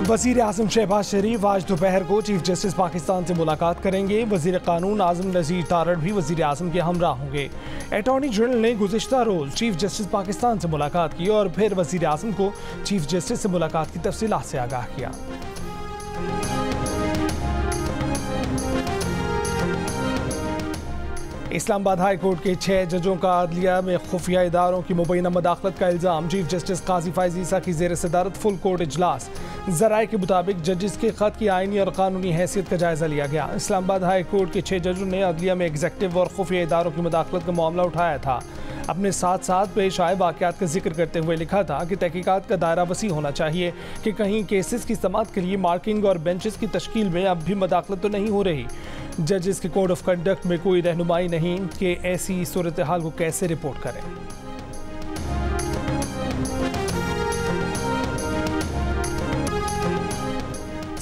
वज़ीर आज़म शहबाज शरीफ आज दोपहर को चीफ जस्टिस पाकिस्तान से मुलाकात करेंगे। वज़ीर कानून आज़म नज़ीर तारड़ भी वज़ीर आज़म के हमराह होंगे। अटॉर्नी जनरल ने गुज़िश्ता रोज़ चीफ जस्टिस पाकिस्तान से मुलाकात की और फिर वज़ीर आज़म को चीफ जस्टिस से मुलाकात की तफसीलात से आगाह किया। इस्लामाबाद हाई कोर्ट के 6 जजों का अदलिया में खुफिया इदारों की मुबैना मदाखलत का इल्ज़ाम। चीफ जस्टिस काजी फ़ाइज़ ईसा की ज़ेर सदारत फुल कोर्ट इजलास। ज़राए के मुताबिक जजिस के ख़त की आइनी और कानूनी हैसियत का जायज़ा लिया गया। इस्लामाबाद हाई कोर्ट के 6 जजों ने अदलिया में एग्जेक्टिव और खुफिया इदारों की मदाखलत का मामला उठाया था। अपने साथ साथ पेश आए वाक़यात का जिक्र करते हुए लिखा था कि तहकीकात का दायरा वसी होना चाहिए कि कहीं केसेस की समाअत के लिए मार्किंग और बेंचेस की तश्कील में अब भी मदाखलत तो नहीं हो रही। जजेस के कोड ऑफ कंडक्ट में कोई रहनुमाई नहीं कि ऐसी सूरत हाल को कैसे रिपोर्ट करें।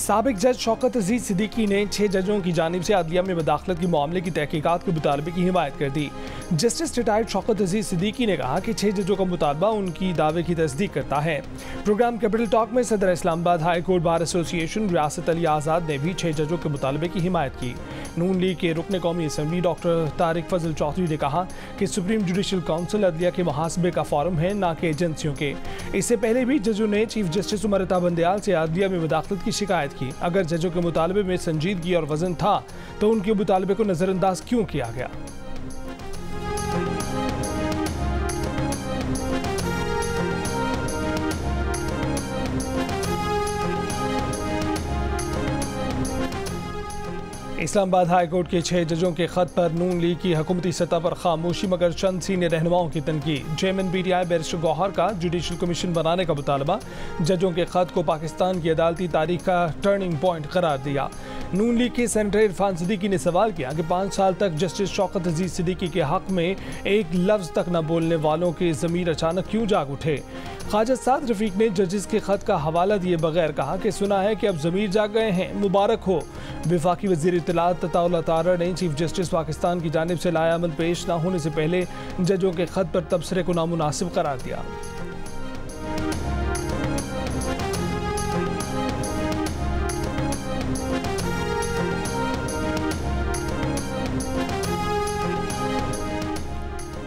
साबिक जज शौकत अजीज सिद्दीकी ने 6 जजों की जानिब से अदलिया में मदाखलत के मामले की तहकीकात के मुतालबे की हिमायत कर दी। जस्टिस रिटायर्ड शौकत अजीज सिद्दीकी ने कहा कि 6 जजों का मुतालबा उनकी दावे की तस्दीक करता है। प्रोग्राम कैपिटल टॉक में सदर Islamabad high court bar association रियासत अली आज़ाद ने भी 6 जजों के मुतालबे की हिमायत की। नून लीग के रुकन कौमी असम्बली डॉक्टर तारिक फजल चौधरी ने कहा कि सुप्रीम जुडिशल काउंसिल अदलिया के मुहासबे का फोरम है, ना कि एजेंसियों के। इससे पहले भी जजों ने चीफ जस्टिस उमर अता बंदयाल से अदलिया में मुदाखलत की शिकायत की। अगर जजों के मुतालबे में संजीदगी और वजन था तो उनके मुतालबे को नजरअंदाज क्यों किया गया। इस्लामाबाद हाई कोर्ट के 6 जजों के खत पर नून लीग की हुकूमती सतह पर खामोशी, मगर चंद सीनियर रहनुमाओं की तनकीद। चेयरमैन PTI बैरिस्टर गौहर का जुडिशल कमीशन बनाने का मुतालबा। जजों के खत को पाकिस्तान की अदालती तारीख का टर्निंग पॉइंट करार दिया। नून लीग के सेनेटर इरफान सिद्दीकी ने सवाल किया कि 5 साल तक जस्टिस शौकत अजीज सिद्दीकी के हक में एक लफ्ज़ तक न बोलने वालों के ज़मीर अचानक क्यों जाग उठे। ख्वाजा साद रफीक ने जजिस के खत का हवाला दिए बगैर कहा कि सुना है कि अब ज़मीर जाग गए हैं, मुबारक हो। वफाकी वज़ीर इत्तलात अताउल्लाह तारड़ ने चीफ जस्टिस पाकिस्तान की जानिब से लाया अमल पेश न होने से पहले जजों के खत पर तबसरे को नामुनासिब करार दिया।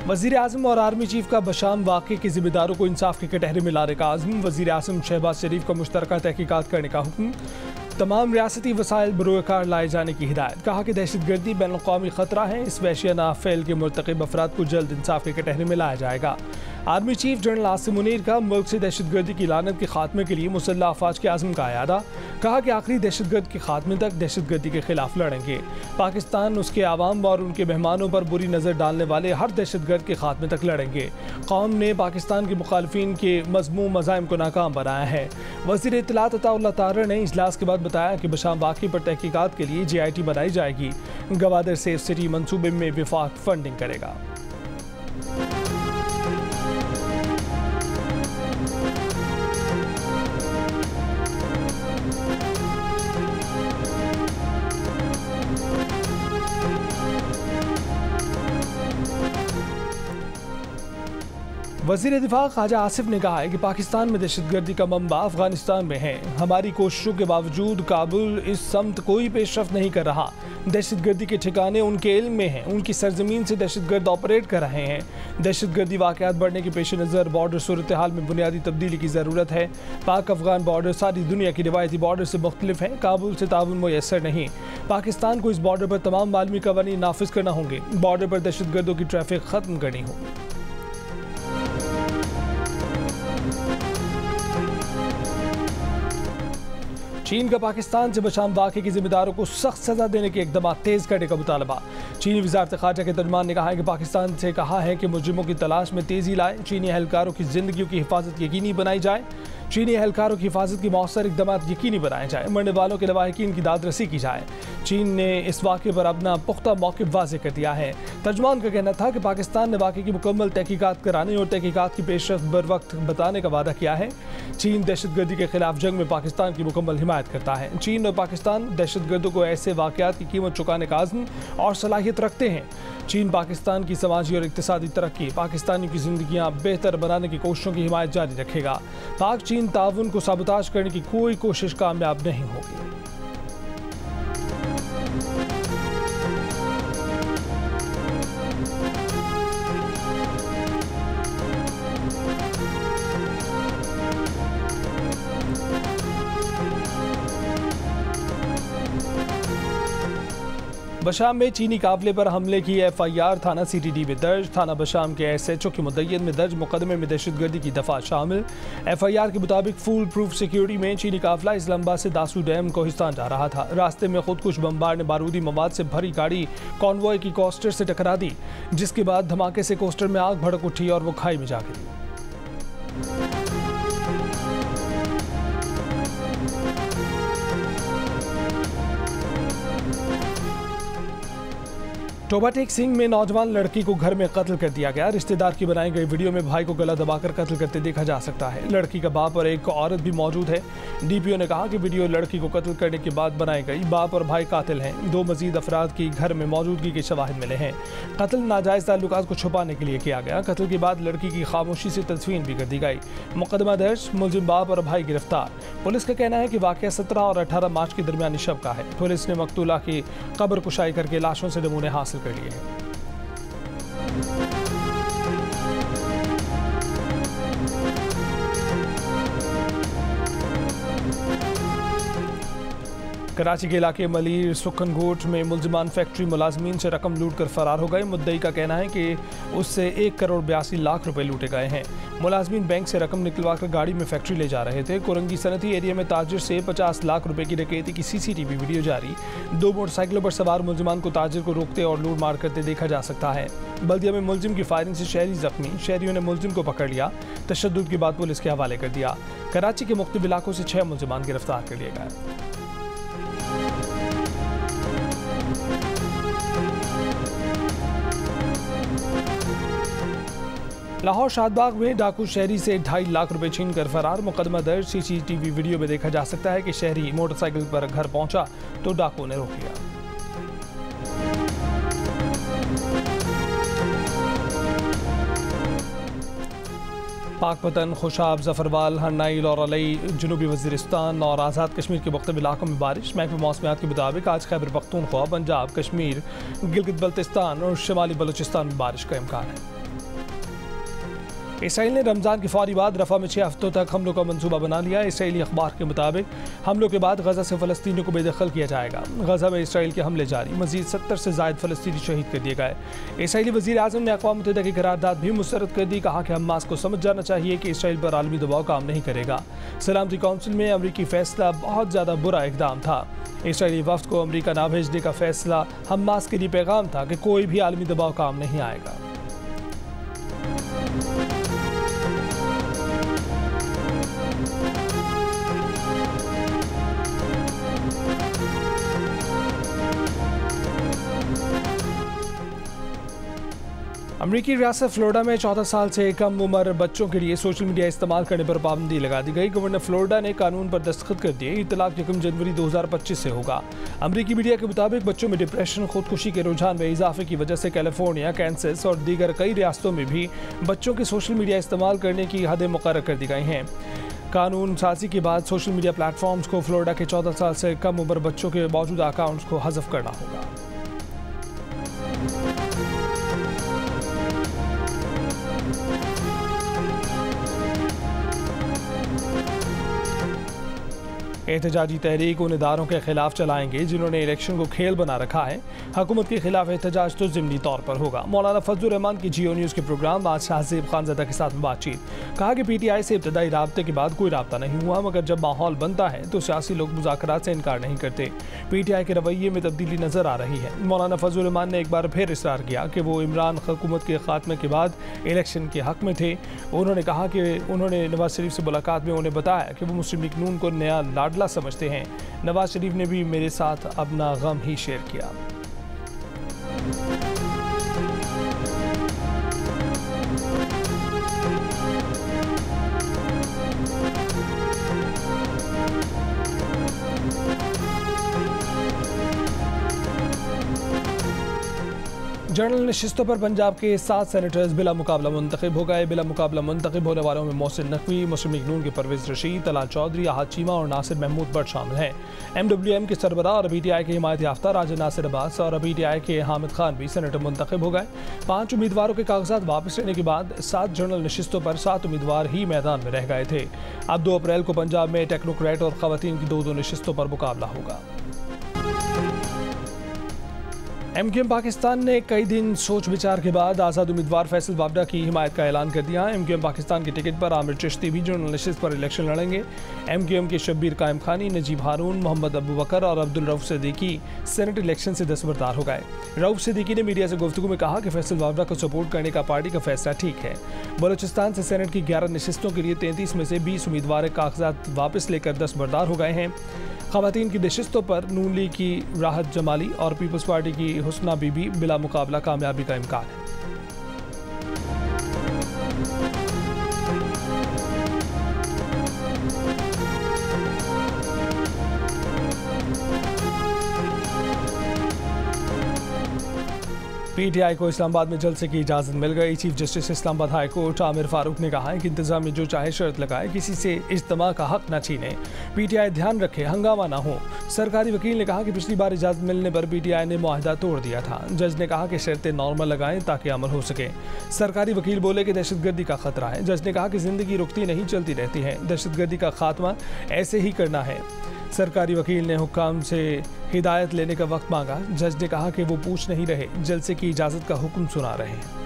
वज़ीर आज़म और आर्मी चीफ का बशाम वाक़े के ज़िम्मेदारों को इंसाफ के कटहरे में लाने का आज़म। वज़ीर आज़म शहबाज शरीफ का मुश्तरका तहकीकात करने का हुक्म। तमाम रियासती वसाइल बरोकार लाए जाने की हिदायत। कहा कि दहशतगर्दी बैनुल-अक़वामी ख़तरा है, इस वहशियाना फ़ेल के मुर्तकिब अफराद को जल्द इंसाफ के कटहरे में लाया जाएगा। Army chief general Asim Munir का मुल्क से दहशतगर्दी की लानत के खात्मे के लिए मुसल्लह अफ़वाज के आज़म का अयादा। कहा कि आखिरी दहशतगर्द के खात्मे तक दहशतगर्दी के खिलाफ लड़ेंगे। पाकिस्तान उसके आवाम और उनके मेहमानों पर बुरी नज़र डालने वाले हर दहशतगर्द के खात्मे तक लड़ेंगे। कौम ने पाकिस्तान के मुखालिफिन के मज़मूम मज़ाइम को नाकाम बनाया है। वज़ीर इत्तलात अताउल्लाह तारड़ ने इजलास के बाद बताया कि बशाम वाक़े पर तहकीकात के लिए JIT बनाई जाएगी। गवादर सेफ सिटी मंसूबे में विफाक फंडिंग करेगा। वज़ीर दिफा ख्वाजा आसिफ ने कहा है कि पाकिस्तान में दहशतगर्दी का मंबा अफगानिस्तान में है। हमारी कोशिशों के बावजूद काबुल इस समत कोई पेशरफ्त नहीं कर रहा। दहशतगर्दी के ठिकाने उनके इल्म में हैं, उनकी सरजमीन से दहशतगर्द ऑपरेट कर रहे हैं। दहशतगर्दी वाक़यात बढ़ने के पेश नज़र बॉर्डर सूरत हाल में बुनियादी तब्दीली की ज़रूरत है। पाक अफगान बॉर्डर सारी दुनिया की रिवायती बॉर्डर से मुख्तलिफ है। काबुल से ताउन मुयसर नहीं। पाकिस्तान को इस बॉर्डर पर तमाम आलमी कवानीन नाफिज करना होंगे। बॉर्डर पर दहशतगर्दों की ट्रैफिक ख़त्म करनी होगी। चीन का पाकिस्तान से बशाम वाक़े के ज़िम्मेदारों को सख्त सज़ा देने के इक़दाम तेज़ करने का मुतालबा। चीनी वज़ारत ख़ारजा के तर्जुमान ने कहा है कि पाकिस्तान से कहा है कि मुजरिमों की तलाश में तेज़ी लाए। चीनी एहलकारों की ज़िंदगियों की हिफाजत यकीनी बनाई जाए। चीनी एहलकारों की हिफाजत की मौसर इक़दाम यकीनी बनाए जाए। मरने वालों के लवाहिकीन की दादरसी की जाए। चीन ने इस वाक़े पर अपना पुख्ता मौक़िफ़ वाज़ेह कर दिया है। तर्जुमान का कहना था कि पाकिस्तान ने वाक़े की मुकम्मल तहकीकात कराने और तहकीकात की पेशरफ्त बर वक्त बताने का वादा किया है। चीन दहशतगर्दी के खिलाफ जंग में पाकिस्तान की मुकम्मल हिमायत हिमायत करता है। चीन और पाकिस्तान दहशतगर्दों को ऐसे वाक़यात की कीमत चुकाने का अज़्म और सलाहियत रखते हैं। चीन पाकिस्तान की समाजी और इक़्तिसादी तरक्की, पाकिस्तानियों की ज़िंदगियाँ बेहतर बनाने की कोशिशों की हिमायत जारी रखेगा। पाक चीन ताउन को साबोताज करने की कोई कोशिश कामयाब नहीं होगी। बशाम में चीनी काफिले पर हमले की FIR थाना CTD में दर्ज। थाना बशाम के SHO के मुद्दय्यन में दर्ज मुकदमे में दहशतगर्दी की दफा शामिल। FIR के मुताबिक फुल प्रूफ सिक्योरिटी में चीनी काफिला इस्लामाबाद से दासू डैम कोहिस्तान जा रहा था। रास्ते में खुदकुश बमबार ने बारूदी मवाद से भरी गाड़ी कॉन्वॉय की कोस्टर से टकरा दी, जिसके बाद धमाके से कोस्टर में आग भड़क उठी और वो खाई में जा गिरी। टोबा टेक सिंह में नौजवान लड़की को घर में कत्ल कर दिया गया। रिश्तेदार की बनाई गई वीडियो में भाई को गला दबाकर कत्ल करते देखा जा सकता है। लड़की का बाप और एक औरत भी मौजूद है। DPO ने कहा कि वीडियो लड़की को कत्ल करने के बाद बनाई गई। बाप और भाई कातिल हैं। 2 मजीद अफराद की घर में मौजूदगी के शवाहिद मिले हैं। कत्ल नाजायज़ ताल्लुकात को छुपाने के लिए किया गया। कत्ल के बाद लड़की की खामोशी से तदफीन भी कर दी गई। मुकदमा दर्ज, मुलजिम बाप और भाई गिरफ्तार। पुलिस का कहना है कि वाक़या 17 और 18 मार्च के दरमियानी शब का है। पुलिस ने मकतूला की कब्र कुशाई करके लाशों से नमूने हासिल कर लिए हैं। कराची के इलाके मलीर सुखनगोट में मुलजिमान फैक्ट्री मुलाजमीन से रकम लूट कर फरार हो गए। मुद्दई का कहना है कि उससे 1 करोड़ 82 लाख रुपए लूटे गए हैं। मुलाजमीन बैंक से रकम निकलवा कर गाड़ी में फैक्ट्री ले जा रहे थे। कोरंगी सनती एरिया में ताजिर से 50 लाख रुपए की डकैती की CCTV वीडियो जारी। 2 मोटरसाइकिलों पर सवार मुलजिमान को ताजिर को रोकते और लूट मार करते देखा जा सकता है। बल्दिया में मुलजिम की फायरिंग से शहरी जख्मी। शहरियों ने मुलजिम को पकड़ लिया। तशद्दुद के बाद पुलिस के हवाले कर दिया। कराची के मुख्तलिफ इलाकों से 6 मुलजिमान गिरफ्तार कर लिए गए। लाहौर शादबाग में डाकू शहरी से 2.5 लाख रुपए छीन कर फरार। मुकदमा दर्ज। CCTV वीडियो में देखा जा सकता है कि शहरी मोटरसाइकिल पर घर पहुंचा तो डाकू ने रोक लिया। पाकपतन, खुशाब, जफरवाल, हरनाइल और अलई, जनूबी वज़ीरिस्तान और आज़ाद कश्मीर के मुख्तलिफ इलाकों में बारिश। महकमा मौसमियात के मुताबिक आज खैबर पख्तूनख्वा, पंजाब, कश्मीर, गिलगित बल्तिस्तान और शुमाली बलूचिस्तान में बारिश का इम्कान है। इसराइल ने रमज़ान के फौरी बाद रफ़ा में 6 हफ्तों तक हमलों का मंसूबा बना लिया। इसराइली अखबार के मुताबिक हमलों के बाद गजा से फ़लस्तीनियों को बेदखल किया जाएगा। गजा में इसराइल के हमले जारी। मज़ीद 70 से ज़ायद फ़लस्तीनी शहीद कर दिए गए। इसराइली वज़ीर आज़म ने अक़वाम मुत्तहिदा की करारदाद भी मुस्तरद कर दी। कहा कि हमास को समझ जाना चाहिए कि इसराइल पर आलमी दबाव काम नहीं करेगा। सलामती कौंसिल में अमरीकी फ़ैसला बहुत ज़्यादा बुरा इक़दाम था। इसराइली वफ़द को अमरीका ना भेजने का फ़ैसला हमास के लिए पैगाम था कि कोई भी आलमी दबाव काम नहीं आएगा। अमरीकी रियासत फ्लोरिडा में 14 साल से कम उम्र बच्चों के लिए सोशल मीडिया इस्तेमाल करने पर पाबंदी लगा दी गई। गवर्नर फ्लोरिडा ने कानून पर दस्तखत कर दिए। इतलाक 1 जनवरी 2025 से होगा। अमरीकी मीडिया के मुताबिक बच्चों में डिप्रेशन, खुदकुशी के रुझान में इजाफे की वजह से कैलिफोर्निया, कैंसस और दीगर कई रियासतों में भी बच्चों के सोशल मीडिया इस्तेमाल करने की हदें मुकर्रर कर दी गई हैं। कानून साजी के बाद सोशल मीडिया प्लेटफॉर्म्स को फ्लोरिडा के 14 साल से कम उम्र बच्चों के मौजूदा अकाउंट्स को हज़फ करना होगा। एहतजाजी तहरीक उन इदारों के खिलाफ चलाएंगे जिन्होंने इलेक्शन को खेल बना रखा है। हुकूमत के खिलाफ एहतजाज तो ज़िमनी तौर पर होगा। मौलाना फजलुर रहमान की जियो न्यूज़ के प्रोग्राम आज शाहज़ेब खानज़ादा के साथ बातचीत। कहा कि PTI से इब्तदाई राब्ते के बाद कोई राब्ता नहीं हुआ, मगर जब माहौल बनता है तो सियासी लोग मुज़ाकरात से इनकार नहीं करते। PTI के रवैये में तब्दीली नज़र आ रही है। मौलाना फजलुर रहमान ने एक बार फिर इसरार किया कि वो इमरान हुकूमत के खात्मे के बाद इलेक्शन के हक़ में थे। उन्होंने कहा कि उन्होंने नवाज शरीफ से मुलाकात में उन्हें बताया कि वो मुस्लिम लीग नून को नया लाडला समझते हैं। नवाज शरीफ ने भी मेरे साथ अपना गम ही शेयर किया। जनरल नशिस्तों पर पंजाब के 7 सेनेटर्स बिला मुकाबला मुंतखब हो गए। बिला मुकाबला मुंतखब होने वालों में मोहसिन नकवी, मुस्लिम लीग नून के परवेज रशीद, तलाल चौधरी, आहद चीमा और नासिर महमूद बट शामिल हैं। MWM के सरबराह और PTI के हिमायत याफ्ता राजा नासिर अब्बास और PTI के हामिद खान भी सेनेटर मुंतखब हो गए। 5 उम्मीदवारों के कागजात वापस लेने के बाद 7 जनरल नशिस्तों पर 7 उम्मीदवार ही मैदान में रह गए थे। अब 2 अप्रैल को पंजाब में टेक्नोक्रेट और खवातीन की 2 नशिस्तों पर मुकाबला होगा। MQM पाकिस्तान ने कई दिन सोच विचार के बाद आज़ाद उम्मीदवार फैसल वावडा की हिमायत का ऐलान कर दिया। MQM पाकिस्तान के टिकट पर आमिर चिश्ती भी जनरल नशिस्त पर इलेक्शन लड़ेंगे। MQM के शब्बीर कायम खानी, नजीब हारून, मोहम्मद अबू बकर और अब्दुल रऊफ सिद्दीकी सेनेट इलेक्शन से दस्तबरदार हो गए। रऊफ सिद्दीकी ने मीडिया से गुफ्तगू में कहा कि फैसल वावडा को सपोर्ट करने का पार्टी का फैसला ठीक है। बलोचिस्तान से सेनेट की 11 नशिस्तों के लिए 33 में से 20 उम्मीदवार कागजात वापस लेकर दस्तबरदार हो गए हैं। खवातीन की नशिस्तों पर नून लीग की राहत जमाली और पीपल्स पार्टी की हुस्ना बीबी बिला मुकाबला कामयाबी का इम्कान है। PTI को इस्लामाबाद में जलसे की इजाज़त मिल गई। Chief justice Islamabad high court Aamir Farooq ने कहा है कि इंतजामिया जो चाहे शर्त लगाए, किसी से इज्तिमा का हक न छीने। PTI ध्यान रखे हंगामा ना हो। सरकारी वकील ने कहा कि पिछली बार इजाज़त मिलने पर PTI ने मुआहदा तोड़ दिया था। जज ने कहा कि शर्तें नॉर्मल लगाएं ताकि अमल हो सके। सरकारी वकील बोले कि दहशतगर्दी का खतरा है। जज ने कहा कि जिंदगी रुकती नहीं चलती रहती है, दहशतगर्दी का खात्मा ऐसे ही करना है। सरकारी वकील ने हुक्काम से हिदायत लेने का वक्त मांगा। जज ने कहा कि वो पूछ नहीं रहे, जलसे की इजाज़त का हुक्म सुना रहे हैं।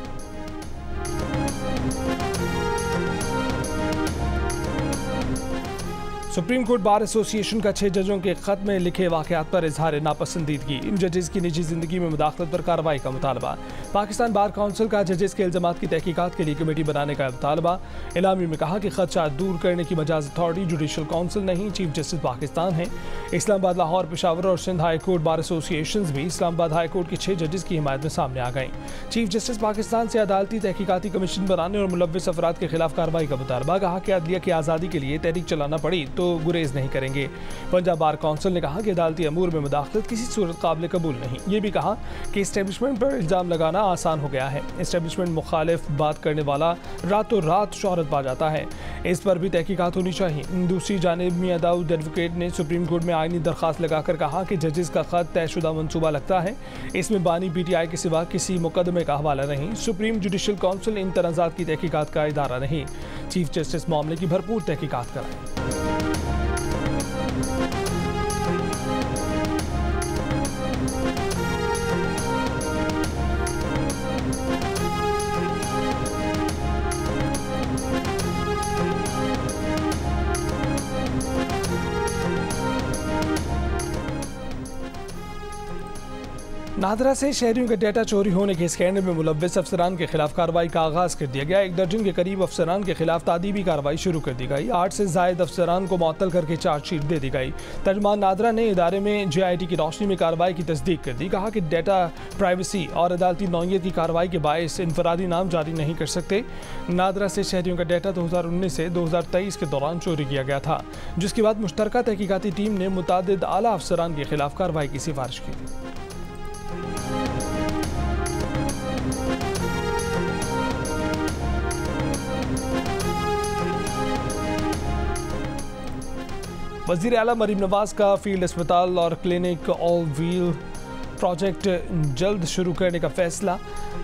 सुप्रीम कोर्ट बार एसोसिएशन का 6 जजों के खत में लिखे वाकयात पर इजहार नापसंदीदगी। इन जजेस की निजी जिंदगी में मुदाखलत पर कार्रवाई का मुतालबा। पाकिस्तान बार काउंसिल का जजेस के इल्जामात की तहकीकात के लिए कमेटी बनाने का मुतालबा। इलामी में कहा कि खदशात दूर करने की मजाज अथॉरिटी जुडिशल काउंसिल नहीं, चीफ जस्टिस पाकिस्तान है। इस्लामाबाद, लाहौर, पेशावर और Sindh high court bar association भी इस्लामाबाद हाई कोर्ट के 6 जजेस की हिमायत में सामने आ गए। चीफ जस्टिस पाकिस्तान से अदालती तहकीकाती कमीशन बनाने और मुलव्विस अफराद के खिलाफ कार्रवाई का मुतालबा। कहा कि अदलिया की आज़ादी के लिए तहरीक चलाना पड़ी तो गुरेज नहीं करेंगे। पंजाब बार काउंसिल ने कहा कि अदालती अमूर में मुदाखलत किसी सूरत काबिल कबूल नहीं। ये भी कहा कि इस्टेब्लिशमेंट पर इल्जाम लगाना आसान हो गया है। इस्टेब्लिशमेंट मुखालिफ बात करने वाला रातों रात शोहरत पा जाता है, इस पर भी तहकीकात होनी चाहिए। दूसरी जानिब मियां दाऊद एडवोकेट ने सुप्रीम कोर्ट में आईनी दरखास्त लगाकर कहा कि जजेस का खत तयशुदा मंसूबा लगता है, इसमें बानी PTI के सिवा किसी मुकदमे का हवाला नहीं। सुप्रीम जुडिशल काउंसिल इन तनाज़ात की तहकीकात का इदारा नहीं। चीफ जस्टिस मामले की भरपूर तहकीकात कराएं। नादरा से शहरियों का डेटा चोरी होने के स्कैंडल में मुलव्विस अफसरान के खिलाफ कार्रवाई का आगाज कर दिया गया। 1 दर्जन के करीब अफसरान के खिलाफ तादीबी कार्रवाई शुरू कर दी गई। 8 से जायद अफसरान को मुअत्तल करके चार्जशीट दे दी गई। तर्जुमान नादरा ने इदारे में JIT की रोशनी में कार्रवाई की तस्दीक कर दी। कहा कि डेटा प्राइवेसी और अदालती नौयत की कार्रवाई के बायस इनफरादी नाम जारी नहीं कर सकते। नादरा से शहरियों का डेटा 2019 से 2023 के दौरान चोरी किया गया था, जिसके बाद मुश्तरका तहकीकाती टीम ने मुतादिद आला अफसरान के खिलाफ कार्रवाई की सिफारिश की थी। वज़ीर आला मरीम नवाज का फील्ड अस्पताल और क्लिनिक ऑल व्हील प्रोजेक्ट जल्द शुरू करने का फैसला।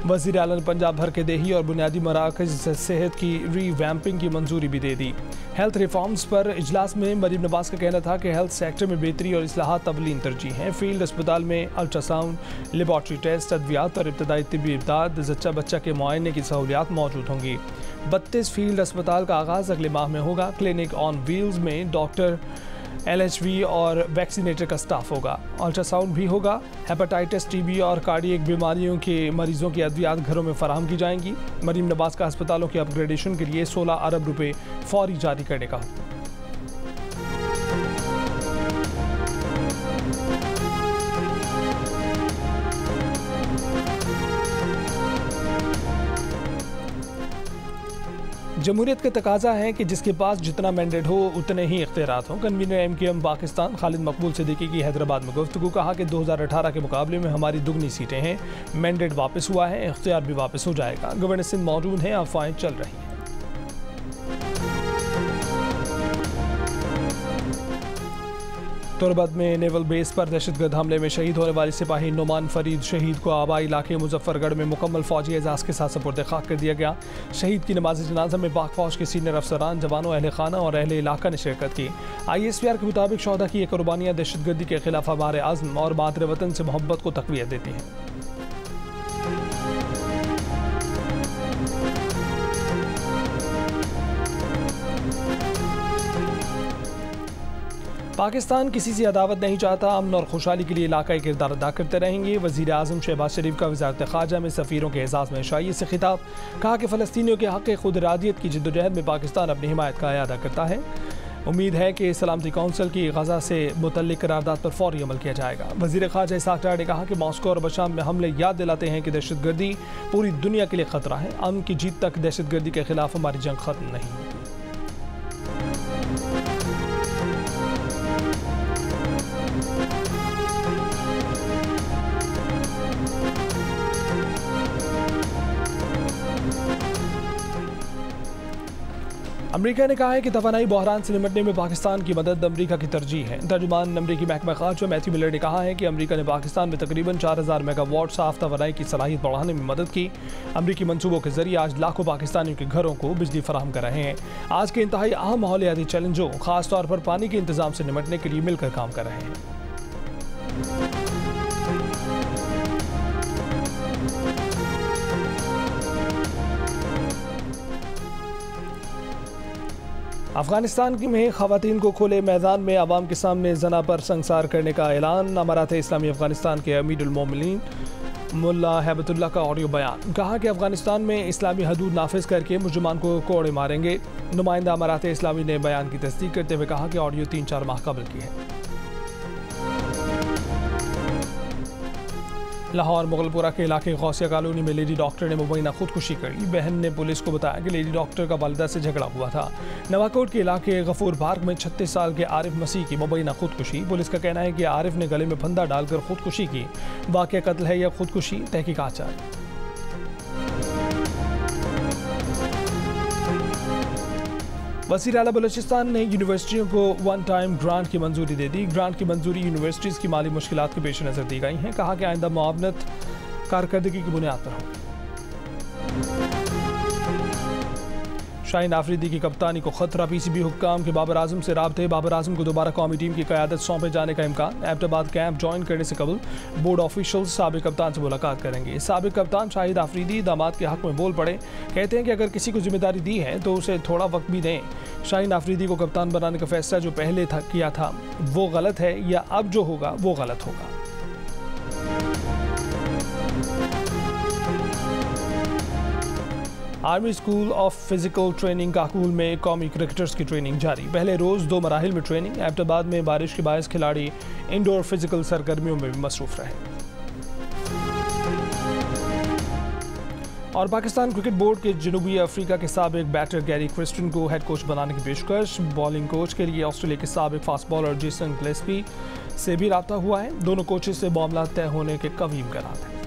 वज़ीर आला ने पंजाब भर के देही और बुनियादी मराकज़ सेहत की रीवैम्पिंग की मंजूरी भी दे दी। हेल्थ रिफॉर्म्स पर इजलास में मरीम नवाज का कहना था कि हेल्थ सेक्टर में बेहतरी और इस्लाहात अवलीन तरजीह हैं। फील्ड अस्पताल में अल्ट्रासाउंड, लेबॉर्ट्री टेस्ट, अद्वियात और इब्तदाई तिब्बी इमदाद, जच्चा बच्चा के मुआयने की सहूलियात मौजूद होंगी। 32 फील्ड अस्पताल का आगाज़ अगले माह में होगा। क्लिनिक ऑन व्हील्स में डॉक्टर, LHV और वैक्सीनेटर का स्टाफ होगा। अल्ट्रासाउंड भी होगा। हेपेटाइटिस, TB और कार्डियक बीमारियों के मरीजों की अद्वियात घरों में फराहम की जाएंगी। मरीम नवाज का अस्पतालों के अपग्रेडेशन के लिए 16 अरब रुपए फौरी जारी करने का हुक्म। जमहूरियत का तकाजा है कि जिसके पास जितना मैंडेट हो उतने ही इख्तियारात हों। कन्वीनर MKM पाकिस्तान खालिद मकबूल सिद्दीकी की हैदराबाद में गुफ्तगू, कहा कि 2018 के मुकाबले में हमारी दुगनी सीटें हैं, मैंडेट वापस हुआ है, इख्तियार भी वापस हो जाएगा। गवर्नर सिंध मौजूद हैं, अफवाहें चल रही हैं। तुरबत में नेवल बेस पर दहशतगर्द हमले में शहीद होने वाले सिपाही नुमान फरीद शहीद को आबाई इलाके मुजफ्फरगढ़ में मुकम्मल फौजी एजाज़ के साथ सपुर्द खाक कर दिया गया। शहीद की नमाज जनाजा में पाक फौज के सीनियर अफसरान, जवानों, अहले खाना और अहले इलाका ने शिरकत की। ISPR के मुताबिक शोहदा की ये कुर्बानियाँ दहशतगर्दी के खिलाफ हमारे आज़म और मादर वतन से मोहब्बत को तक़वियत देती हैं। पाकिस्तान किसी से अदावत नहीं चाहता, अमन और खुशहाली के लिए इलाकाई किरदार अदा करते रहेंगे। वज़ीर आज़म शहबाज शरीफ का वज़ारत ख़ारजा में सफ़ीरों के एजाज़ में शाइए से खिताब, कहा कि फ़लस्तीनियों के हक़ खुद इरादियत की जद्दोजहद में पाकिस्तान अपनी हिमायत का अदा करता है। उम्मीद है कि सलामती कौंसिल की गज़ा से मुतल्लिक़ करारदाद पर फौरी अमल किया जाएगा। वज़ीर ख़ारजा इस्हाक़ डार ने कहा कि मॉस्को और बशाम में हमले याद दिलाते हैं कि दहशतगर्दी पूरी दुनिया के लिए ख़तरा है। अमन की जीत तक दहशतगर्दी के खिलाफ हमारी जंग ख़त्म नहीं होगी। अमरीका ने कहा है कि तवानाई बहरान से निपटने में पाकिस्तान की मदद अमरीका की तरजीह है। तर्जुमान अमरीकी महकमा ख़ारजा मैथ्यू मिलर ने कहा है कि अमरीका ने पाकिस्तान में तकरीबन 4000 मेगावाट साफ तवानाई की सलाहियत बढ़ाने में मदद की। अमरीकी मनसूबों के जरिए आज लाखों पाकिस्तानियों के घरों को बिजली फराहम कर रहे हैं। आज के इंतहाई अहम माहौलियाती चैलेंजों, खासतौर पर पानी के इंतजाम से निपटने के लिए मिलकर काम कर रहे हैं। अफगानिस्तान में ख़वातीन को खुले मैदान में आवाम के सामने जना पर संसार करने का ऐलान। अमारात इस्लामी अफगानिस्तान के अमीरुल मोमिनीन मुल्ला हैबतुल्लाह का ऑडियो बयान, कहा कि अफगानिस्तान में इस्लामी हदूद नाफिज करके मुजरिमान को कोड़े मारेंगे। नुमाइंदा अमारात इस्लामी ने बयान की तस्दीक करते हुए कहा कि ऑडियो 3-4 माह कबल की है। लाहौर मुगलपुरा के इलाके गौसिया कॉलोनी में लेडी डॉक्टर ने मुबैना खुदकुशी कर ली। बहन ने पुलिस को बताया कि लेडी डॉक्टर का वालिदा से झगड़ा हुआ था। नवाकोट के इलाके गफूर पार्क में 36 साल के आरिफ मसीह की मुबैना खुदकुशी। पुलिस का कहना है कि आरिफ ने गले में फंदा डालकर खुदकुशी की। वाक़या कत्ल है या खुदकुशी, तहकीकात जारी। वज़ीर आला बलूचिस्तान ने यूनिवर्सिटियों को 1 टाइम ग्रांट की मंजूरी दे दी। ग्रांट की मंजूरी यूनिवर्सिटीज़ की माली मुश्किलात के पेश नज़र दी गई हैं। कहा कि आइंदा मुआवनत कारकर्दगी की बुनियाद पर होगी। शाहीन आफरीदी की कप्तानी को खतरा, PCB हुक्काम के बाबर आजम से राब्ते। बाबर आजम को दोबारा कौमी टीम की क़यादत सौंपे जाने का इम्कान। एबटाबाद कैंप ज्वाइन करने से कबल बोर्ड ऑफिशियल्स साबिक कप्तान से मुलाकात करेंगे। साबिक कप्तान शाहिद आफरीदी दामाद के हक में बोल पड़े, कहते हैं कि अगर किसी को जिम्मेदारी दी है तो उसे थोड़ा वक्त भी दें। शाहीन आफरीदी को कप्तान बनाने का फैसला जो पहले किया था वो गलत है, या अब जो होगा वो गलत होगा। Army school of physical training Kakul में कौमी क्रिकेटर्स की ट्रेनिंग जारी। पहले रोज़ 2 मराहिल में ट्रेनिंग। एबटाबाद में बारिश के बायस खिलाड़ी इंडोर फिजिकल सरगर्मियों में भी मसरूफ रहे। और पाकिस्तान क्रिकेट बोर्ड के जनूबी अफ्रीका के साबिक बैटर गैरी क्रिस्टन को हेड कोच बनाने की पेशकश। बॉलिंग कोच के लिए ऑस्ट्रेलिया के साबिक फास्ट बॉलर जेसन गिलेस्पी से भी राब्ता हुआ है। दोनों कोचेस से मामला तय होने के कवीम करार हैं।